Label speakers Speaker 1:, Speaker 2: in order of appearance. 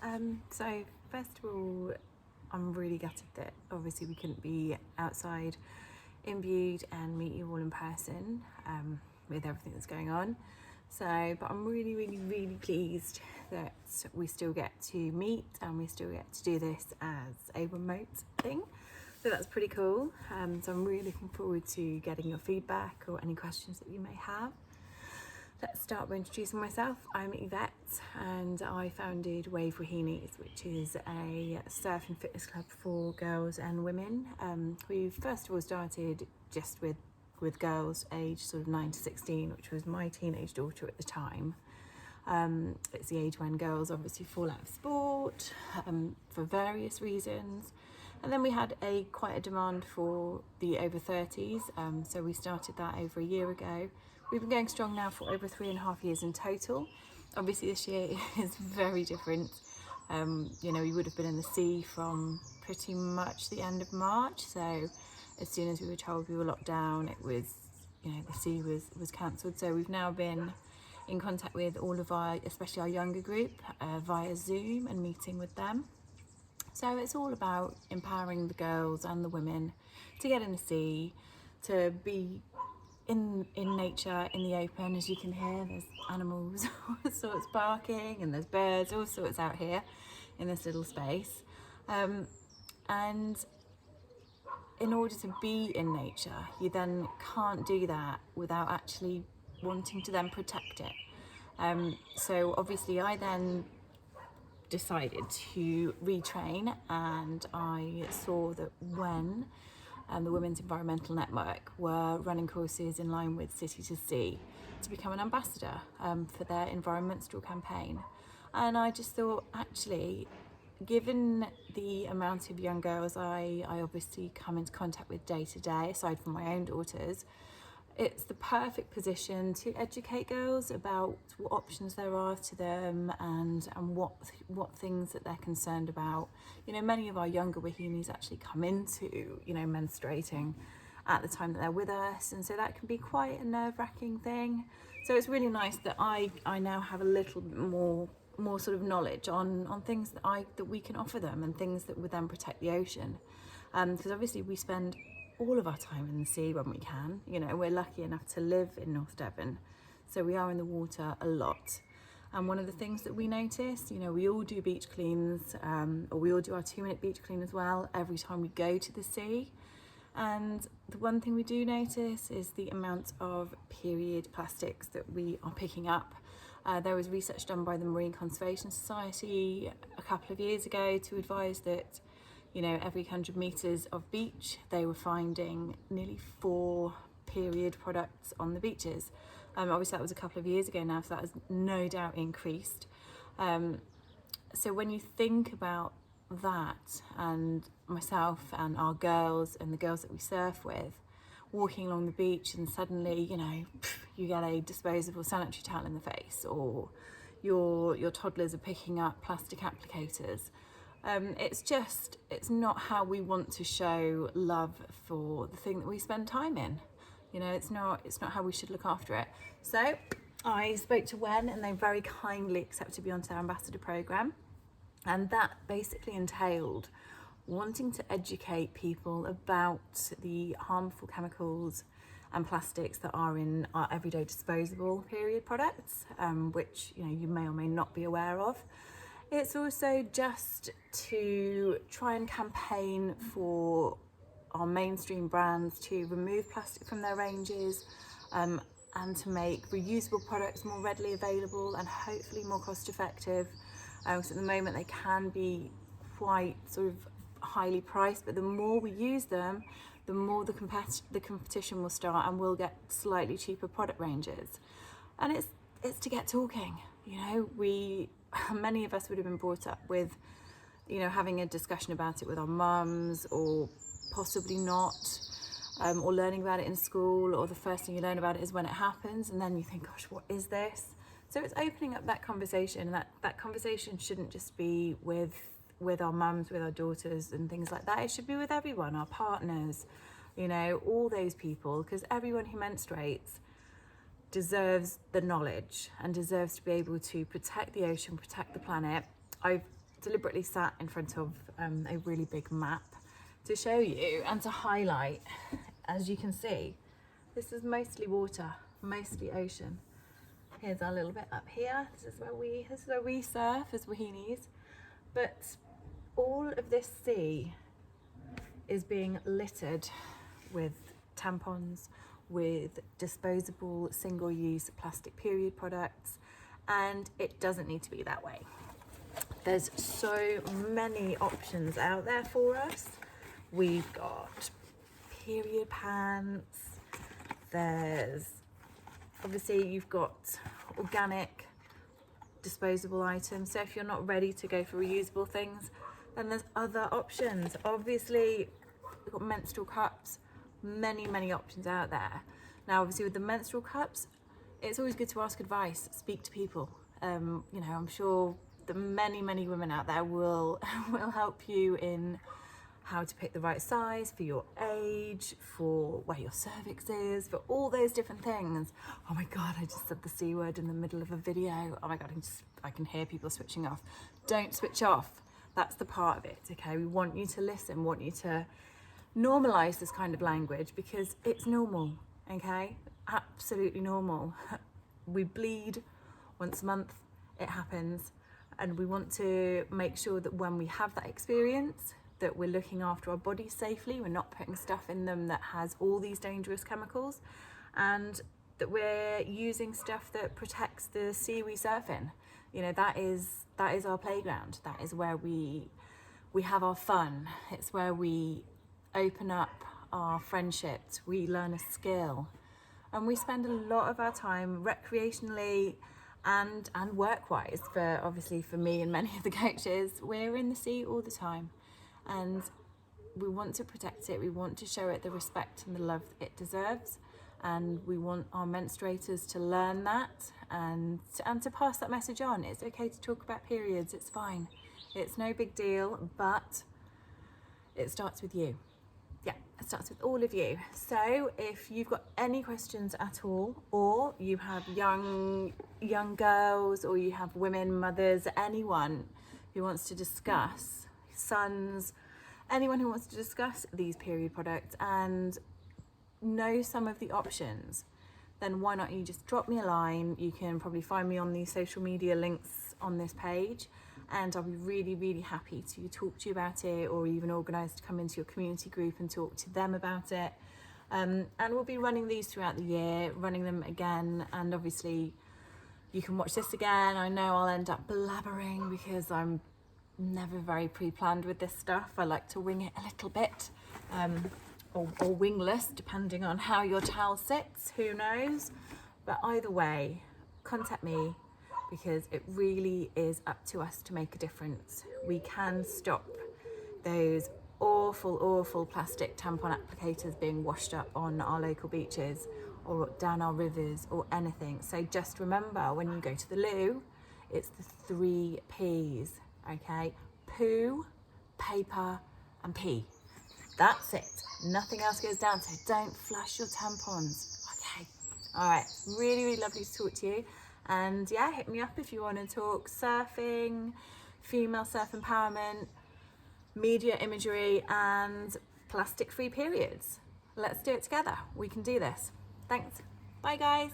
Speaker 1: So first of all, I'm really gutted that obviously we couldn't be outside in Bude and meet you all in person with everything that's going on. So, but I'm really pleased that we still get to meet and we still get to do this as a remote thing. So that's pretty cool. So I'm really looking forward to getting your feedback or any questions that you may have. Let's start by introducing myself. I'm Yvette and I founded Wave Wahines, which is a surf and fitness club for girls and women. We first of all started just with girls aged sort of 9 to 16, which was my teenage daughter at the time. It's the age when girls obviously fall out of sport for various reasons. And then we had quite a demand for the over 30s, so we started that over a year ago. We've been going strong now for over 3.5 years in total. Obviously this year is very different. You know, we would have been in the sea from pretty much the end of March, so as soon as we were told we were locked down, it was, you know, the sea was cancelled. So we've now been in contact with all of our, especially our younger group, via Zoom and meeting with them. So it's all about empowering the girls and the women to get in the sea, to be in nature, in the open. As you can hear, there's animals, all sorts barking, and there's birds, all sorts out here in this little space. And in order to be in nature, you then can't do that without actually wanting to then protect it. So obviously I then decided to retrain, and I saw that when the Women's Environmental Network were running courses in line with City to Sea to become an ambassador for their Environmenstrual campaign. And I just thought, actually, given the amount of young girls I obviously come into contact with day to day, aside from my own daughters, it's the perfect position to educate girls about what options there are to them and what things that they're concerned about. You know, many of our younger Wahinis actually come into, you know, menstruating at the time that they're with us, and so that can be quite a nerve-wracking thing. So it's really nice that I now have a little bit more sort of knowledge on things that we can offer them, and things that would then protect the ocean. Because obviously we spend all of our time in the sea when we can. You know, we're lucky enough to live in North Devon, so we are in the water a lot. And one of the things that we notice, you know, we all do beach cleans, or we all do our 2-minute beach clean as well every time we go to the sea. And the one thing we do notice is the amount of period plastics that we are picking up. There was research done by the Marine Conservation Society a couple of years ago to advise that, you know, every 100 metres of beach, they were finding nearly 4 period products on the beaches. Obviously that was a couple of years ago now, so that has no doubt increased. So when you think about that, and myself and our girls and the girls that we surf with, walking along the beach and suddenly, you know, you get a disposable sanitary towel in the face, or your toddlers are picking up plastic applicators. It's not how we want to show love for the thing that we spend time in. You know, it's not how we should look after it. So I spoke to Wen, and they very kindly accepted to be onto their ambassador program. And that basically entailed wanting to educate people about the harmful chemicals and plastics that are in our everyday disposable period products, which, you know, you may or may not be aware of. It's also just to try and campaign for our mainstream brands to remove plastic from their ranges, and to make reusable products more readily available and hopefully more cost effective. So at the moment they can be quite sort of highly priced, but the more we use them, the more the competition will start, and we'll get slightly cheaper product ranges. And it's to get talking. You know, many of us would have been brought up with, you know, having a discussion about it with our mums, or possibly not, or learning about it in school, or the first thing you learn about it is when it happens, and then you think, gosh, what is this? So it's opening up that conversation, and that conversation shouldn't just be with our mums, with our daughters and things like that. It should be with everyone, our partners, you know, all those people, because everyone who menstruates deserves the knowledge and deserves to be able to protect the ocean, protect the planet. I've deliberately sat in front of a really big map to show you and to highlight. As you can see, this is mostly water, mostly ocean. Here's our little bit up here. This is where we surf as Wahines. But all of this sea is being littered with tampons, with disposable single-use plastic period products, and it doesn't need to be that way. There's so many options out there for us. We've got period pants, there's obviously you've got organic disposable items, so if you're not ready to go for reusable things, then there's other options. Obviously we've got menstrual cups, many options out there. Now obviously with the menstrual cups, it's always good to ask advice, speak to people. You know, I'm sure the many women out there will help you in how to pick the right size for your age, for where your cervix is, for all those different things. Oh my God, I just said the C word in the middle of a video. Oh my God, I can hear people switching off. Don't switch off. That's the part of it, okay? We want you to listen, want you to normalize this kind of language because it's normal, okay? Absolutely normal. We bleed once a month, it happens. And we want to make sure that when we have that experience, that we're looking after our bodies safely, we're not putting stuff in them that has all these dangerous chemicals, and that we're using stuff that protects the sea we surf in. You know, that is our playground. That is where we have our fun. It's where we open up our friendships, we learn a skill, and we spend a lot of our time recreationally and work-wise. Obviously for me and many of the coaches, we're in the sea all the time. And we want to protect it, we want to show it the respect and the love it deserves, and we want our menstruators to learn that and to pass that message on. It's okay to talk about periods, it's fine, it's no big deal, but it starts with you. Yeah, it starts with all of you. So if you've got any questions at all, or you have young girls, or you have women, mothers, anyone who wants to discuss, sons, anyone who wants to discuss these period products and know some of the options, then why not you just drop me a line. You can probably find me on the social media links on this page, and I'll be really happy to talk to you about it, or even organise to come into your community group and talk to them about it. And we'll be running these throughout the year, running them again, and obviously you can watch this again. I know I'll end up blabbering because I'm never very pre-planned with this stuff. I like to wing it a little bit, or wingless, depending on how your towel sits, who knows. But either way, contact me, because it really is up to us to make a difference. We can stop those awful plastic tampon applicators being washed up on our local beaches or down our rivers or anything. So just remember, when you go to the loo, it's the 3 P's, okay? Poo, paper and pee. That's it. Nothing else goes down, so don't flush your tampons. Okay. All right. Really lovely to talk to you. And yeah, hit me up if you want to talk surfing, female surf empowerment, media imagery, and plastic-free periods. Let's do it together. We can do this. Thanks. Bye, guys.